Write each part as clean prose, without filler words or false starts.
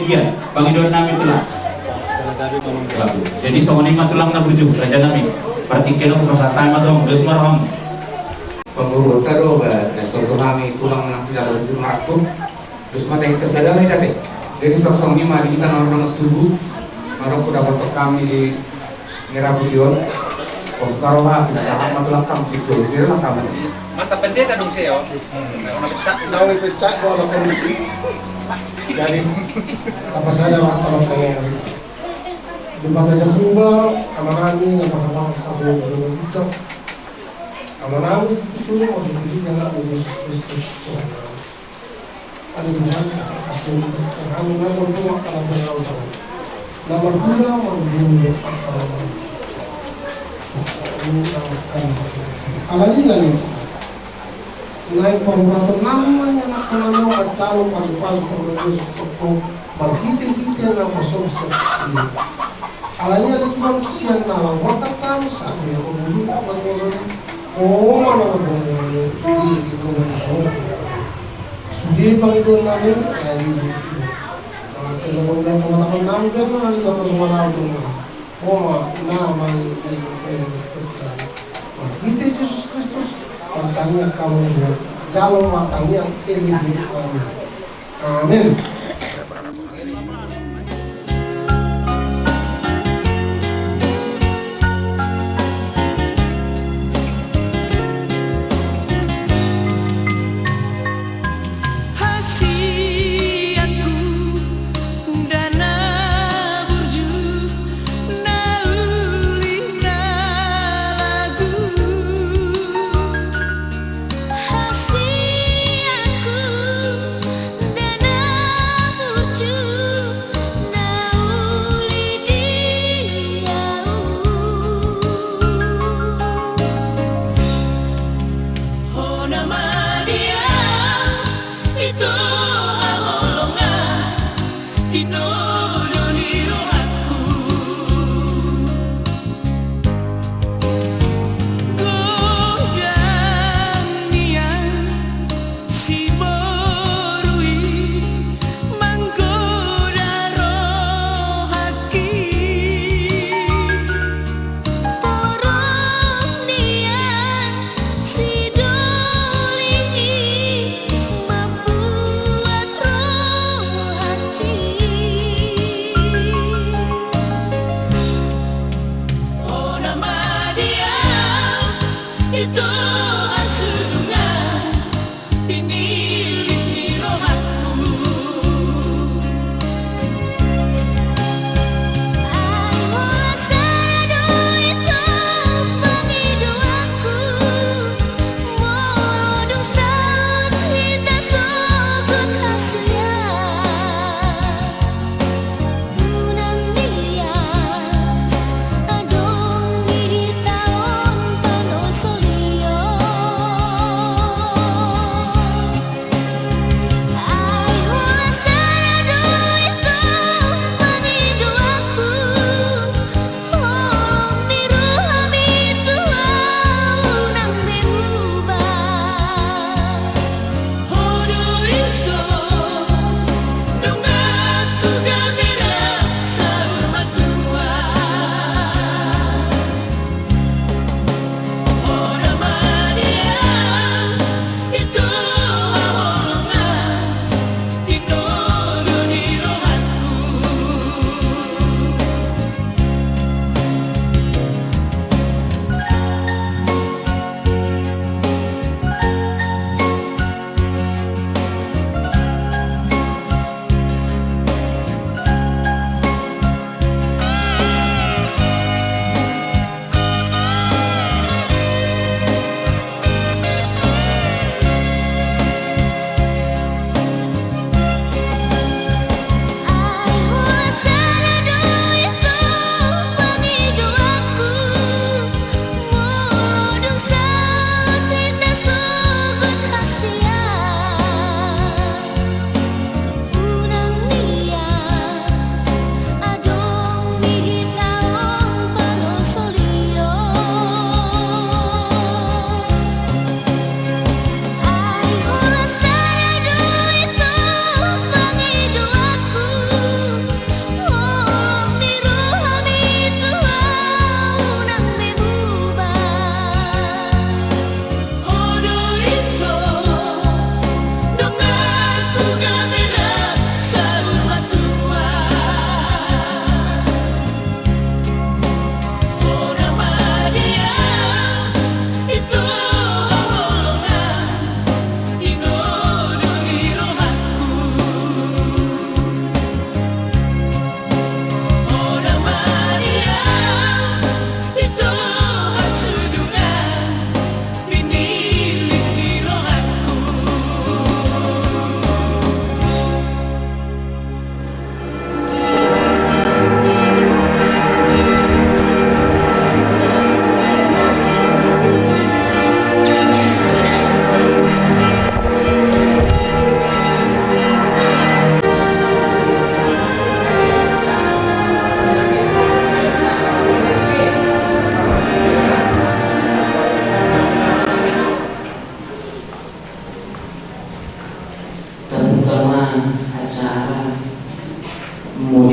Dia, bagi don nami tulang. Jadi soalnya mah tulang na bujuk raja nami. Berarti kena perasaan mah dong, dos marham. Pengurus taruh kalau kami tulang nak tidak bujuk marham. Terus mata kita sadar aja deh. Jadi soalnya mah kita orang tubuh, orang kuda foto kami di Merah Budion. Poskaroha kita dapat matulang kami situ, dia lah kami. Mata pendeta dong saya. Nah pecah kalau kondisi. Jadi apa saja orang kalau kayak debat aja berubah, amanami nggak pernah satu kita, amanami itu mau jadi jangan urus Kristus. Ada tujuan pasti kami nggak berdua kalau berlalu. Nomor dua mau dulu alani kan naik perbuatan namanya nak kenal calon pasu-pasu terbentuk sepuluh berhiti-hiti nama sosial ini. Alanya ada tuan siang nalang watak kami saat dia mengundi amat mengundi mana mengundi di mengundi sudah panggil kami dari telepon dan pengetahuan nama kan ada semua nama nama berhiti Yesus Kristus matangnya kamu calon matangnya ini amin.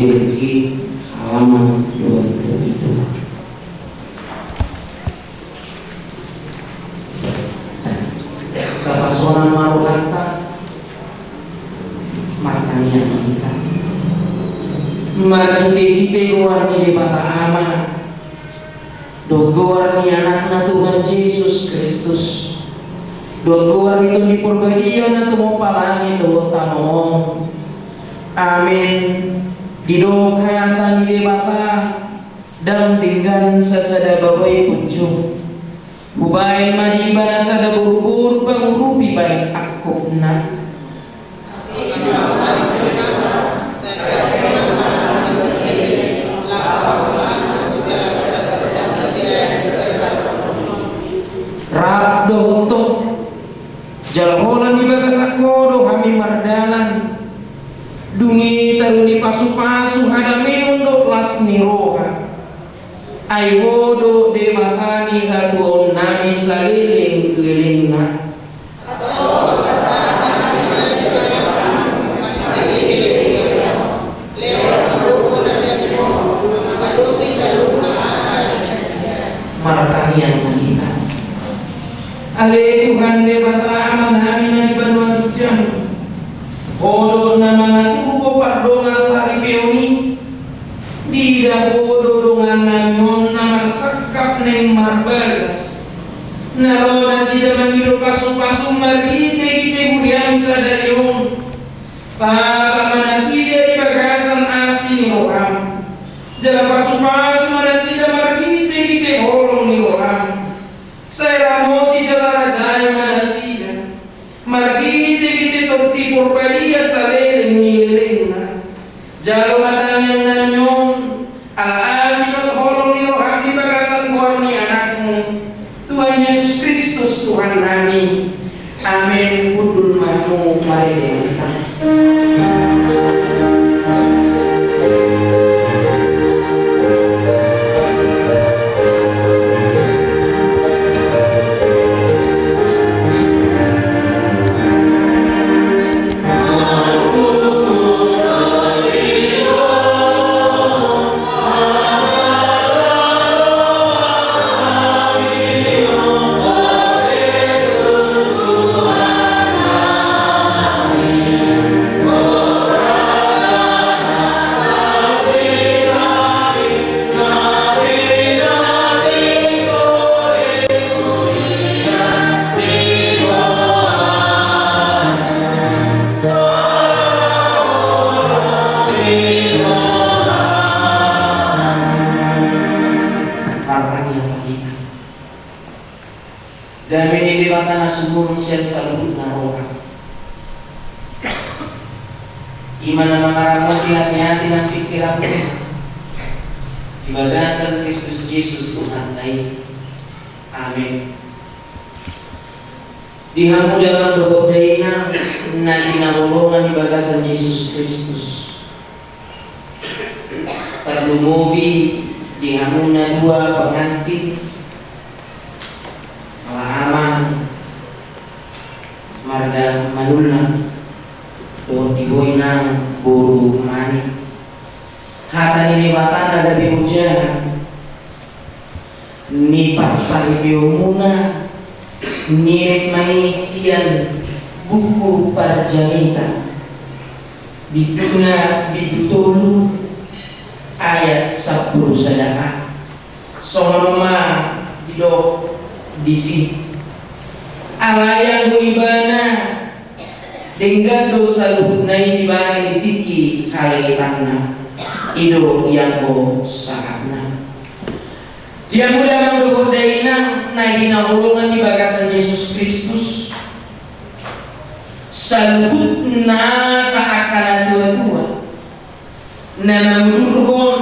memiliki halaman 20 itu. Kapasonan marukanta matanya kita. Makinde warni di mata ama dogo warni anakna Tuhan Yesus Kristus. Dogo warni itu diperbagian na tumupalangin do tanom. Amin. Didokatan di bata dan dengan sasada babai punjung. Bubain madiba nasada buru-buru pengurupi baik aku nak. Rap doto jalaholan di bagas akodo kami mardalan dungi taruni pasu-pasu hadame untuk las niroha aiwodo de makani hatuon nami saliling-lilingna martanian kita Ale Tuhan de bata aman hamina di banua tujang Odo na mga tubo pardo nga sari peoni Dida odo dongan namyon na marsakap ng marbagas Narona sida mangido pasu-pasu marite kite budiam sadarion. Papa manasida di bagasan asin roham. Jala pasu-pasu manasida marite kite holong ni roham. Saya ramoti jala rajai manasida. Marite kite torti porparia salele nyilena. Jalo matanyang nanyon. Al-asin holong ni roham di bagasan warni anakmu. Tuhan Yesus Kristus Tuhan kami. Amin. Kudul mahmu mari kita. Dan ini lewatan asumur sel salud naroha. Imana mangaramu hati-hati nang pikiranmu. Ibadah dasar Kristus Yesus Tuhan tay. Amin. Dihamu dalam bergodaina nanti nangolongan ibadasan Yesus Kristus. Terlumubi dihamu na dua pengantin. Aman marga manulang do dihoinang buru mani hata ni watan ada bihujan ni paksari biumuna ni maisian buku parjamita biduna bidutulu ayat 10 sadaka sonoma didok disi alayang huibana dengan dosa luhutnai dibahan ditiki kaletanna ido yang ko sahana dia mudah menggodaina nagina hulungan di bagasan Yesus Kristus salutna saakana dua-dua na mengurgon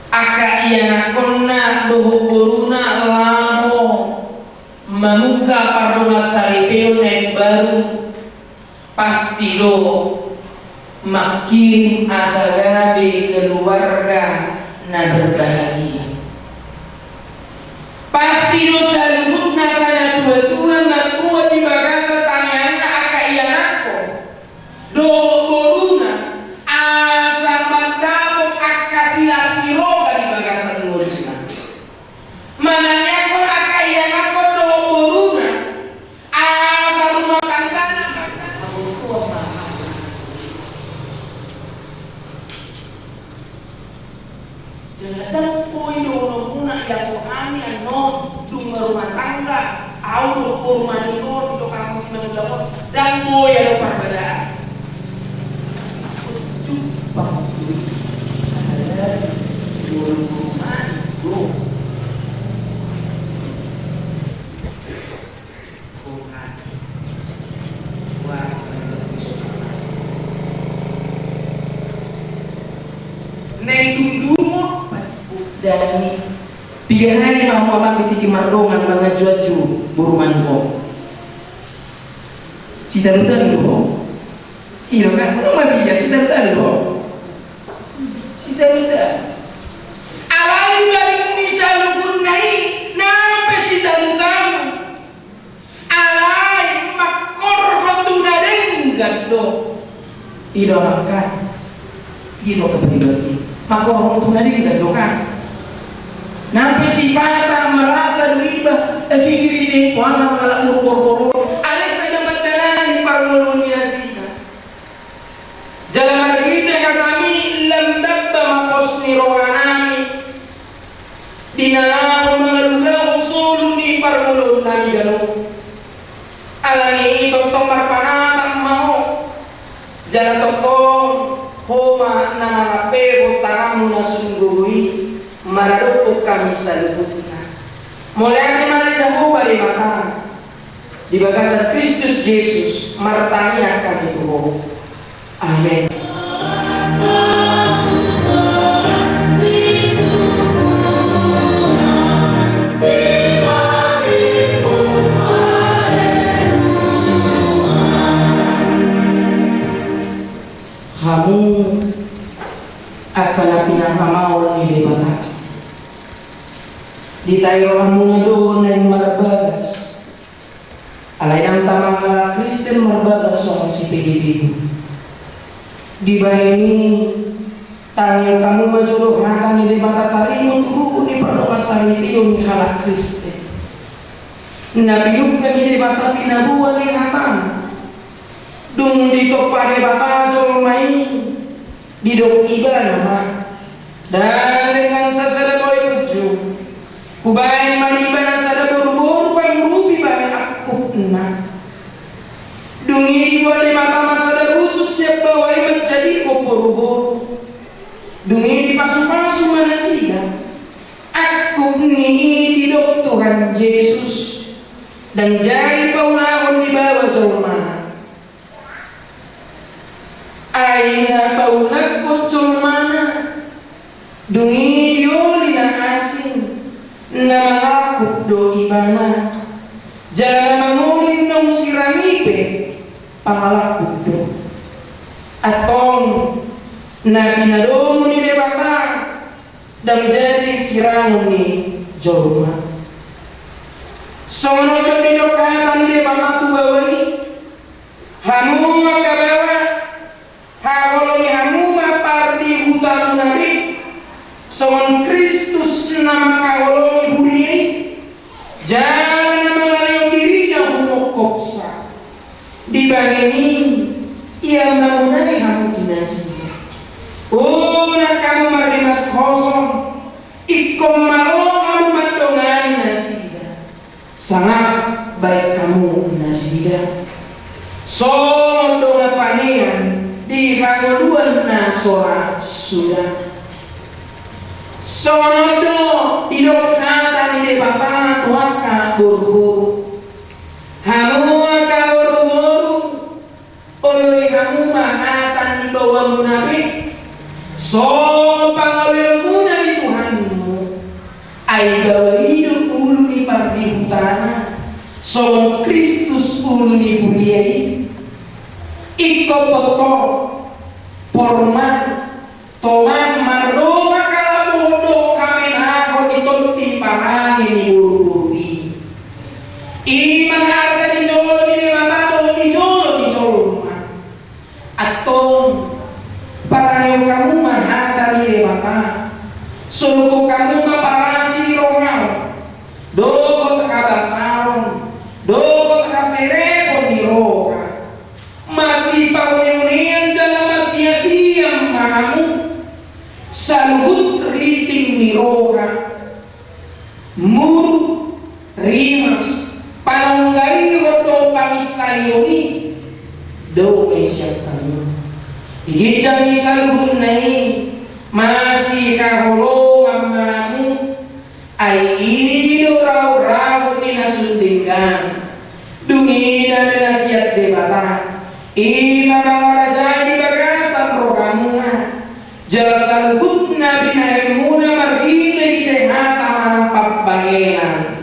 aka ianakonna dohoboruna lamo mamuka paruna saripeo nek baru pasti lo makin asagabe keluarga na berbahagia pasti lo salubut nasana tua-tua makuat di bagasa tanyana aka ianako dohoboruna asa mandapok aka silas-siroga di bagasa nurina mananya ko aka ianako dohoboruna asa rumah tanggana jangan poin orang muna yang kami ano dung rumah tangga au rumah niko untuk kamu sebenarnya dan poin yang perbedaan dan 3 hari mau mamang ditiki mardongan mga juaju buruman ko si darudan ko iyo kan ano mabiya si darudan ko si darudan alay balik ni sa lugod na nape si darudan alay makorkoto na rin gado iyo makan iyo kapatid makorkoto na rin gado kan nampi si bata merasa iba kikiri ni wana ngalak murur-murur alisa yang berjalan parmulun yasika jalan margita kami lam dabba maqosni rohanami dinalaw mga lugaw sulong ni parmulun nami ganu alangi totong marpanatang mau jalan totong homa na mga pero tangamu na sunggui maradukok kami sa lubut na mula ni Maria bali mata di bagasan Kristus Yesus martanya kami tuho. Amen. Kamu akan pinakamao ni debata. Di tayo kamu doon ng marbagas. Alay ng tamang ala Kristen marbagas soong si Pilipino. Di ba ini tangil kamu majulok hata ni debata tarimot ni pagkakasari piyo ni halak Kristen. Nabiyog ka ni debata pinabuhan ni hatan. Dung dito pada bata jol main didok iba nama dan dengan sasada boy uju kubain maniba na sada buru-buru pangrupi bae aku na dung iwa di mata masada rusuk siap bawai menjadi buru-buru dung di pasu-pasu mana sida aku ni didok Tuhan Yesus dan jadi paulahon di bawah jol mana Aina paunak kucul mana dungi yoli na asin na mangakuk do ibana jangan mangulin nong siramipe pangalakuk do atong na pinadomo ni debata dan jadi sirangon ni jorma sono do dinokatan ni debata tu bawai hamu makabawa Hakoloni hamuma pardi hutamu nabi Songon Kristus nama kakoloni huri jangan mengalih dirinya humokopsa dibangini ia mengenai hamu dinasinya nak kamu marimas kosong ikom malo kamu madongai nasinya sangat baik kamu nasinya so donga panian di kangoluan na sora sudah sonodo di dokata ni bapa tuaka buru-buru hamu aka buru-buru oleh hamu mahatan di bawah munafik so pangolilmu dari Tuhanmu ai bawa hidup ulu di pardi hutana so Kristus ulu di buliai iko pokok porman toman maroma kalabodo kami ako ito di parangin ni buru-buru iman harga di jolo di mamado di jolo atong parang kamu mahata ni bapa suluko kamu maparasi di rongaw do kabasaron do kasereko di roka masih pauniunian dalam sia-sia mahamu saluhut riting niroka mur rimas panunggai roto pangisayoni do mesyak kamu hijani saluhut nai masih kaholongan mahamu ai ini rau-rau dinasundingkan dungi dan nasihat debata Ima raja di bagasan rokamuna jelasan hutna binahimuna marhile di dehata marapap bangenan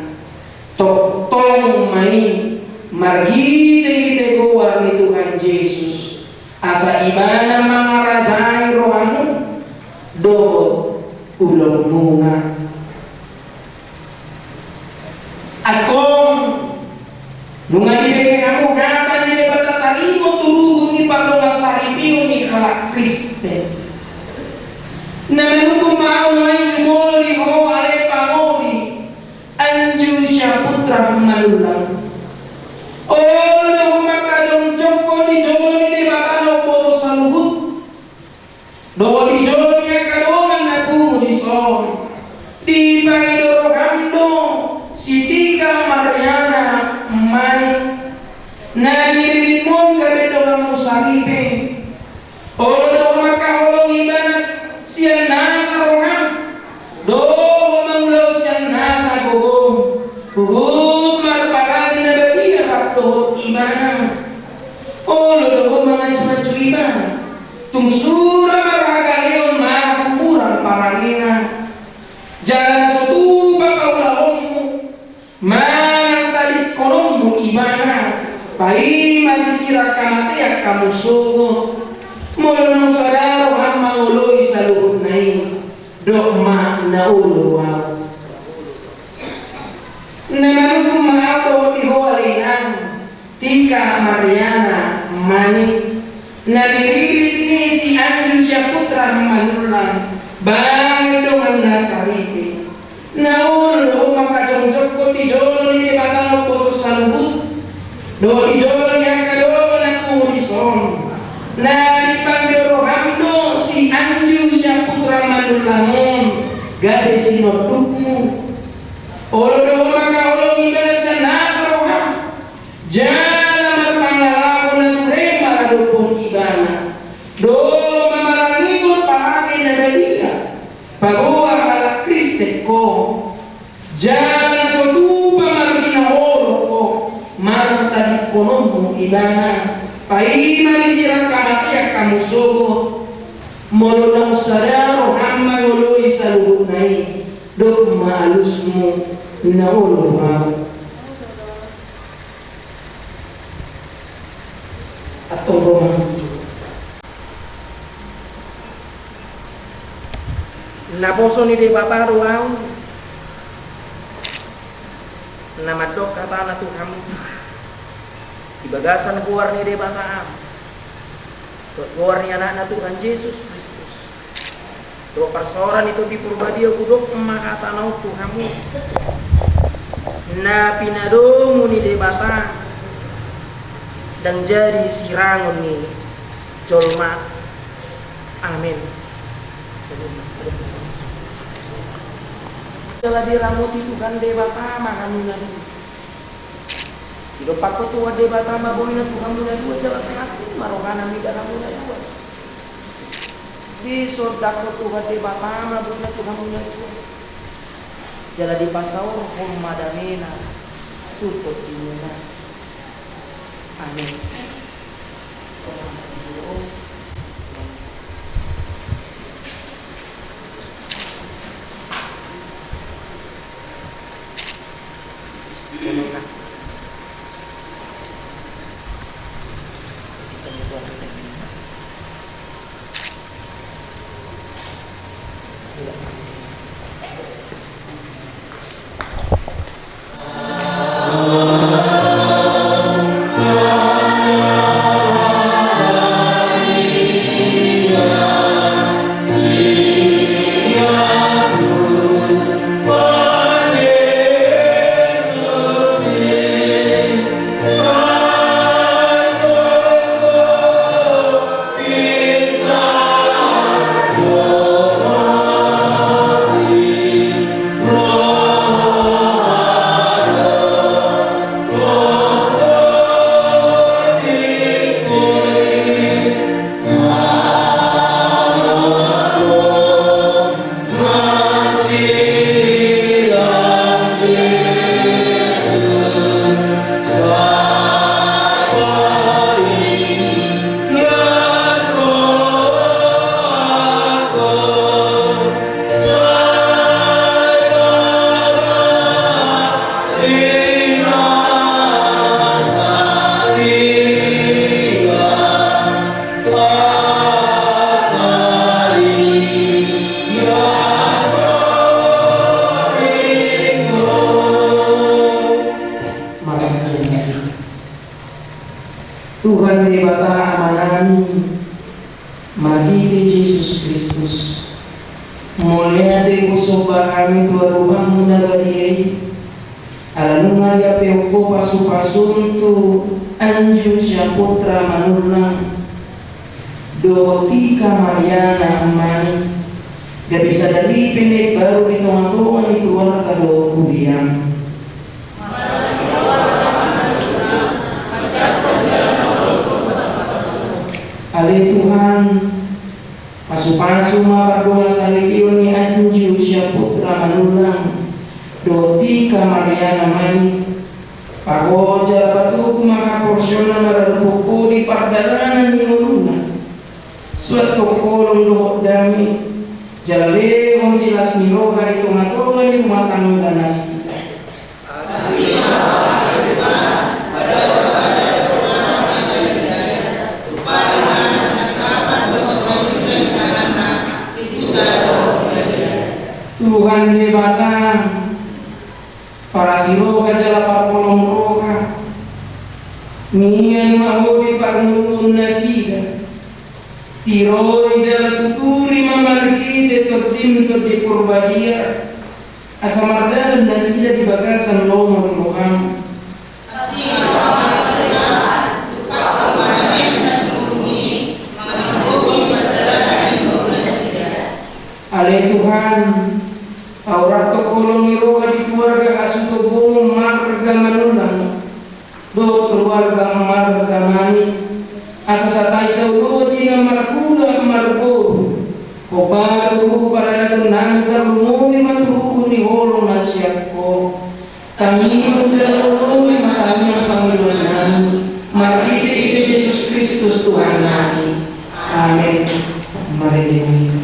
tong mai marhile di degoar ni Tuhan Yesus asa ibana mga rajai rohamu do ulong bunga akong bunga dibigay kamu kata di debata tarimo tulugo ni Pablo Nasaripio ni kalak Kristen na menuko maunay sumoli ho ale pangoli anju siya putra malulang o no makajong-jong ko di jolo ni bakano po sa luhut do di jolo niya kadongan na kumudison di paidoro kando si tiga Uhud marparang na bagiya kapto imana. Olo do maju imana. Tungsura maragalion markumurang parangina. Jangan setuba kaulahommu. Manang tadi kolommu imana. Pai magisira kamatea kamu sugo. Molo sadaro amma uloi saluhut nai. Dok na ulo wow. Namanung maato ihoalinan tika Mariana mani nadirit ni si Anju siya putra manulang bang dongan nasariti naulo makajongjok ko di jolo ni batang putus saluhut do di jolo yang kadolo na kurison na dipanggil rohamdo si Anju siya putra manulangon gade sinodukmu olo maka olo ibadah senasa roham jangan berpangalaku dan rema radupun ibana dolo mamarangiun parangin na badia pagua ala Kriste ko jangan sotupa margina olo ko martadi konomu ibana paima disirang kamatia kamu sogo mololong sadaro hamma yoloi saluhut nai dok malusmu na ulo atau roham na poso ni de bapa ruang na madok kata na Tuhan di bagasan keluar ni de bapa keluar ni anak na Tuhan Yesus Kristus do persoalan itu di purbadio kudok makata nau Tuhanmu na pinadomu ni debata dan jadi sirangon ni jolma amin telah diramuti Tuhan debata makan nadi hidup aku tua debata maboina Tuhan muna dua jelas ngasih marokana mi dalam muna dua di sodako Tuhan di Bapa mabuna Tuhan punya itu jala di pasau rumah damina tutup dimana amin Tuhan di bata amanan Mahidi Yesus Kristus mulia de kusoba kami tua rumah muna badiai alanunga ya peupo pasu-pasu tu Anju Syaputra Manurlang Dotika Mariana Amani gak bisa dari pendek baru di tengah-tengah di keluarga do kudian Ale Tuhan pasu-pasu mapagula sa legion ni Anju Syaputra Manurlang Dotika Mariana Mani Pagoja batu maka porsiona mararupo di pardalanan ni uluna suatu kolom dohot dami jale wong silas miro hari tonga-tonga di rumah kami danasi Tuhan di batang para siro kajala parpolong roka nian mau di parmutun nasida tiroi jala tuturi mamargi de tordim di purbadia asamardan nasida di bagasan lomo di roham Ale Tuhan Aurat kolong iroga di keluarga asuto bolong marga manulang do keluarga marga mani asa satai saudo di markuda margo kopatu para tunang darumumi matuhu ni holo nasyakko kami menjalumi makanya panggilan mari di Yesus Kristus Tuhan kami amin. Mari dinyanyi.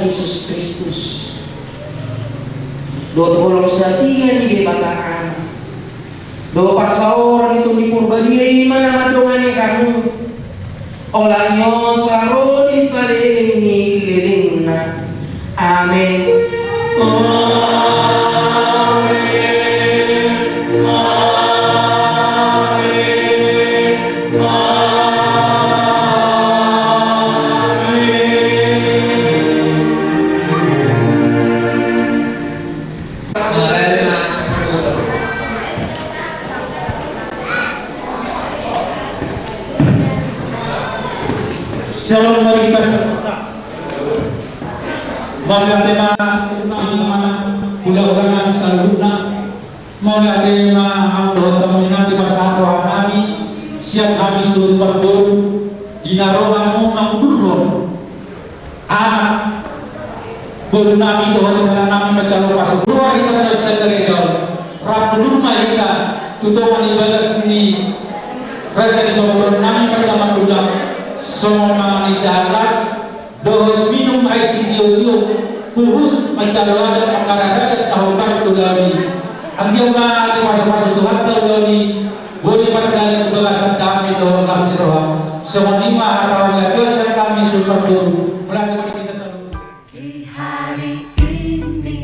Yesus Kristus do tolong satian di bataan do pasaor itu di purbadia mana madongane kamu olanyo saro di salengi liringna amin. Shalom bagi kita. Bagi tema bulan selanjutnya mau tema doon kami na di masato kami siap kami suruh berdul dinarohan mo mangudurron anak baru namin doon na namin macalo pasok luar kita na sa gereja rapulun kita tutupan ibadas ni Raja di bawah namin pertama ulang semua mga nidalas doon minum air sintiyo puhut macalo ada makararagat tahukar tulari ang yung mga pasok-pasok Tuhan tulari boleh perdalan belasan kami doon kasih roh semua lima atau legasan kami super dulu melakukan kita selalu. Di hari ini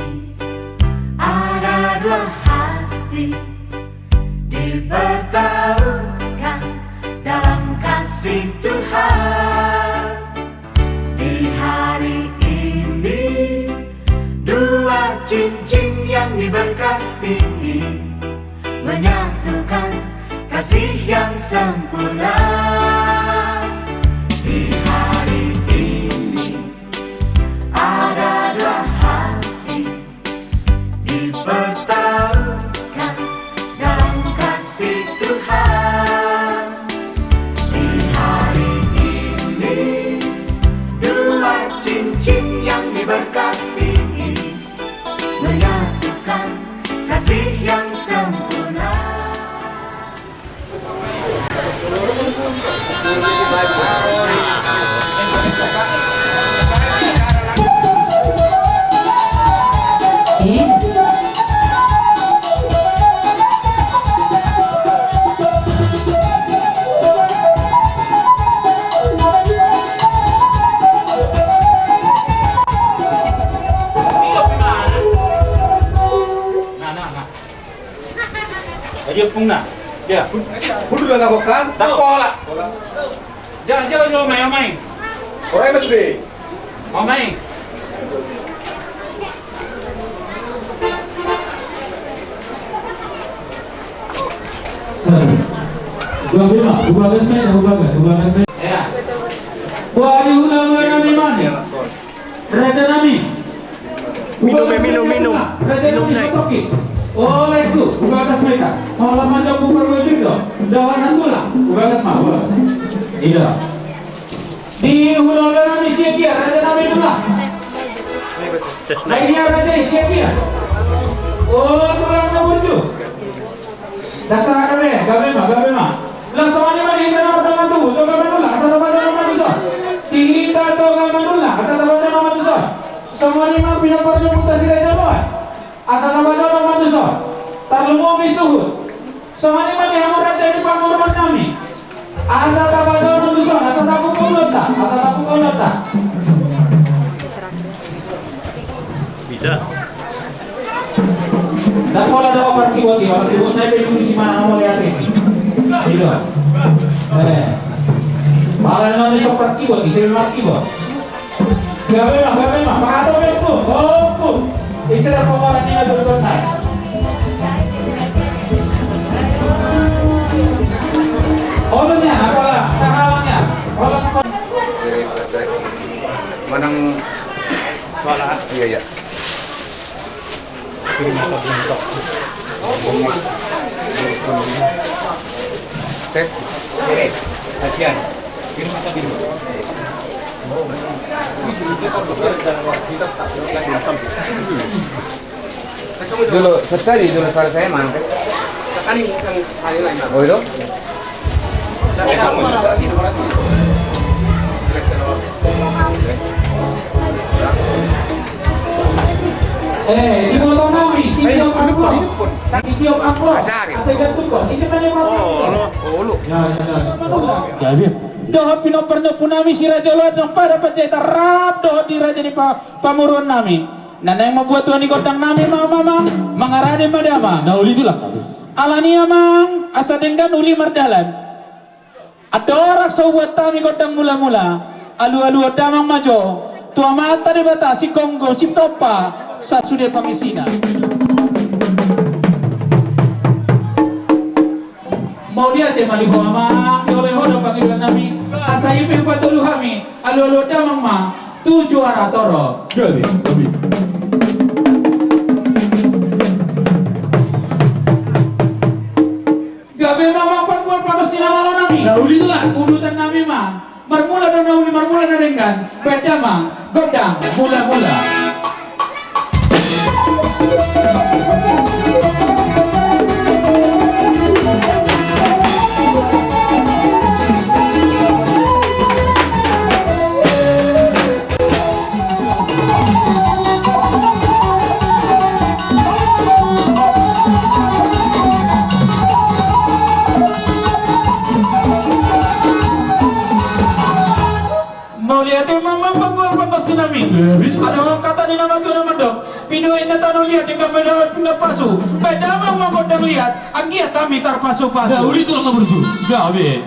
ada dua hati dipertaruhkan dalam kasih Tuhan. Di hari ini dua cincin yang diberkati menyatukan kasih yang sempurna. Di hari ini ada dua hati dipertaruhkan dalam kasih Tuhan. Di hari ini dua cincin yang diberkati menyatukan kasih yang sempurna. Ayo pung na. Ya. Hudu dah lakukan. Tak pola. Jangan main. Orang mas be. Main. Dua belas menit. Ya. Wadi ulang nami mana? Raja nami. Minum. Raja nami sotoki. Oleh itu, ugatas mereka. Kalau macam bukan wajib dong. Dawan antulah, ugatas mah. Tidak. Di ulang nami siapa? Raja nami itulah. Nah ini raja siapa? Oh, tulang naburju. Dasar ada gabe mah. Langsung aja mah di nama dengan tu. Coba menulah, asal nama tu sah. Tinggi tato gabe menulah, asal nama tu sah. Semua lima punya perjuangan mutasi raja boy. Asal nama tu sah. Tarlumo misuhut. Semua lima dihamur raja di pangurban kami. Asal nama tu sah, asal aku kolota. Bisa. Dan kalau ada orang tiba-tiba, waktu saya pergi di mana mau lihat ini. Tidak. Malah nanti seperti tiba, saya memang tiba. Gabe mah, Pak Ato betul. Oh, istilah pengolah ini betul saya. Olehnya, apalah, sahabatnya. Manang Salah. iya. Tes. Kasihan. Kirim atau biru? Dulu sekali saya mana? Sekali lain. Oh itu? Di motor nawi, si tiop angkor, asal gantung kok, isi banyak orang. Oh lu. Doh pino pernah punami si raja lodong pada penjahit rap doh di raja di pamuruan nami. Nana yang membuat tuan di kodang nami mama mengarade madama. Nah uli itulah. Alania mang asa denggan uli mardalan. Ada orang sobat tami kodang mula-mula. Alu-alu damang majo. Tua mata di batasi Kongo si topa sa sudah pangisina. Mau dia te mali hoama dole hodo pangilan nami asa ipe patulu kami alu damang ma tu juara toro dobi. nami. Nauli itulah. Urutan nami mah. Marmula dan nauli marmula na ringgan. Pwede mah. Godang mula-mula. Mau lihat mamang penggol pangkas sinami. Ada orang kata ni nama tu nama dok. Pinuin na tanong lihat hingga mendapat pindah pasu. Bedamang magodang lihat. Anggiat kami tar pasu-pasu. Nauli itulah nomor tujuh. Gabe.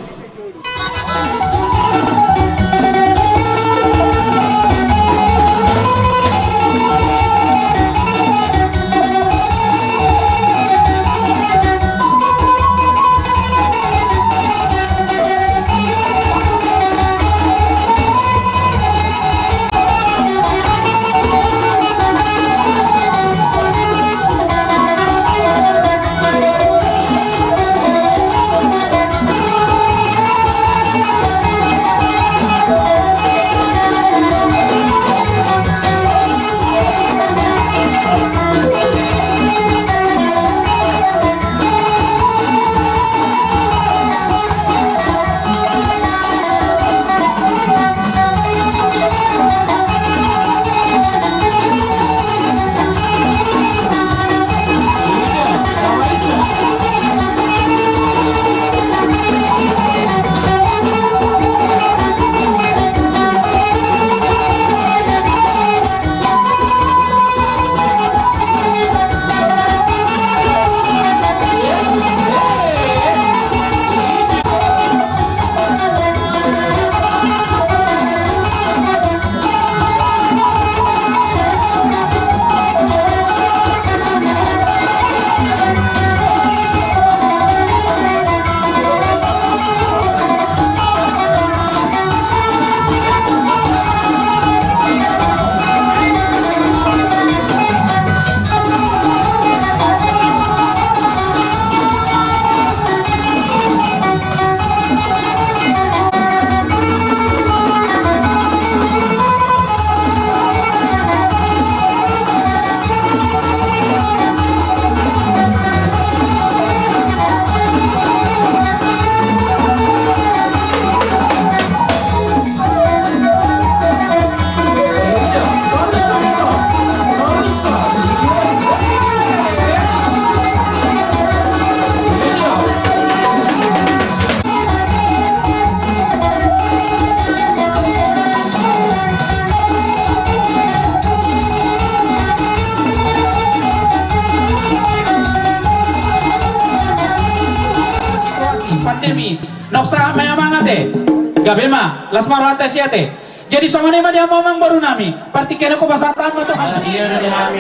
pandemi nok sa mayamang ate gabi ma las marwata si ate jadi songone ma dia momang baru nami parti kena ko basatan ma to Dia udah dihami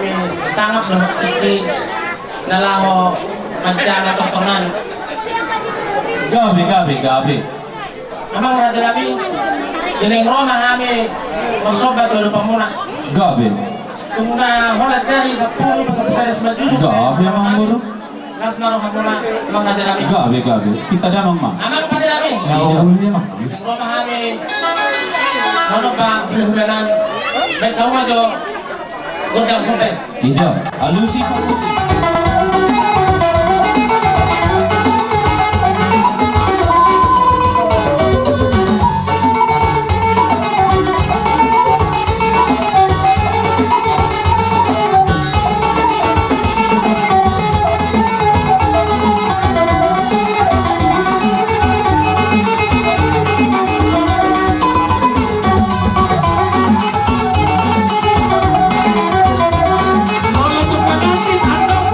sangat loh iki nalaho magdala tontonan. gabi Amang rada kami dining Roma kami magsobat dulu pamuna. gabi Kung na holat jari sa puro pa sa pasares majujuk. gabi mang guru Las naroh muna amang rada kami. gabi kita damang ma Amang pada kami. Nauli mah. Dining Roma kami ano ba hulanan. Baik tahu majo godang sampai. kita alusi palusi Kalau tu penantin atau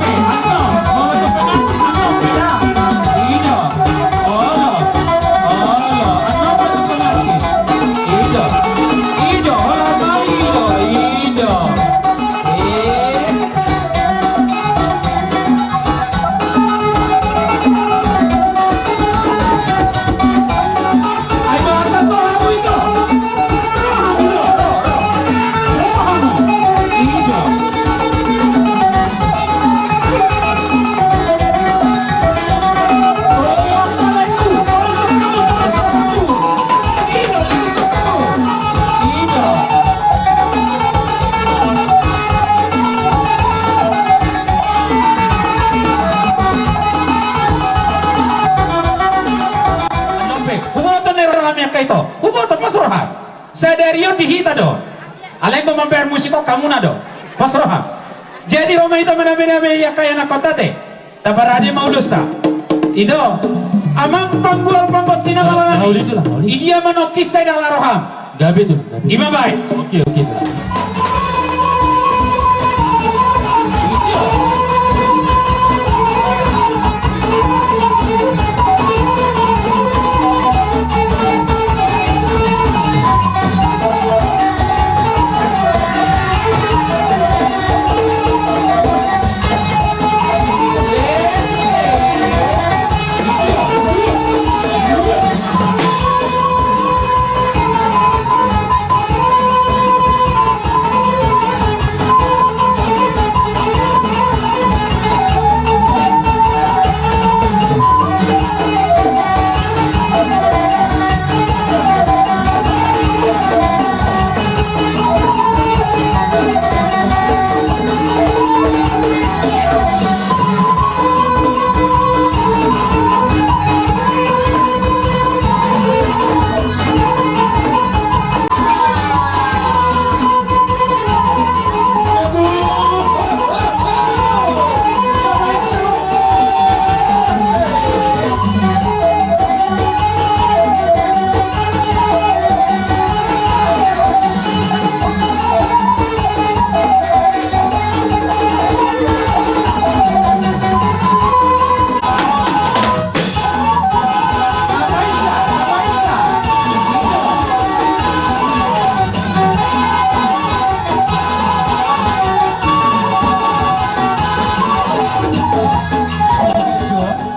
gabe. Uboto ni roham yang kaito. Uboto pas roham. Sederio dihita do. Alay ko mamper musiko kamu na do. Pas roham. Jadi homa ito manami-nami ya kaya na kontate. Tabaradi maulus ta. Ido. Amang panggol sinamalangan. Mauli itu lah, mauli. Idia manokis sa dalam roham. Gabe itu, gabe. Ima bay. Oke itu lah.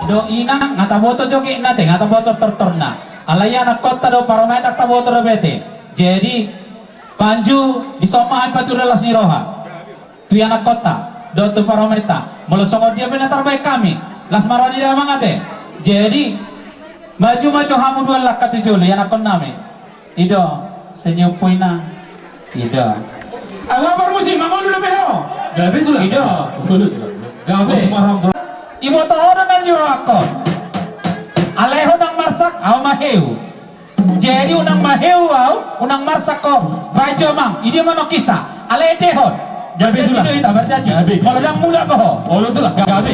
Do ina ngata boto joki nate ngata boto tertorna alaya na kota do paromai ngata boto do bete jadi panju disomahan patu relas ni roha tu anak kota do tu paromai ta molosongo dia benar terbaik kami las maroni dia mangate jadi maju hamu dua lakat juli anak koname ido senyum puina ido awa permusim mangon dulu beho Gabe itu lah. Ido. Betul itu lah. Gabe. Semarang bro. Ibu tahu dengan juru akon. Aleho nang marsak au maheu. Jadi unang maheu au unang marsak ko bajo mang. Ini mano kisah. Ale dehon. Gabe itu lah. Kita berjanji. Gabe. Kalau dang mula ko. Oh itu lah. Gabe.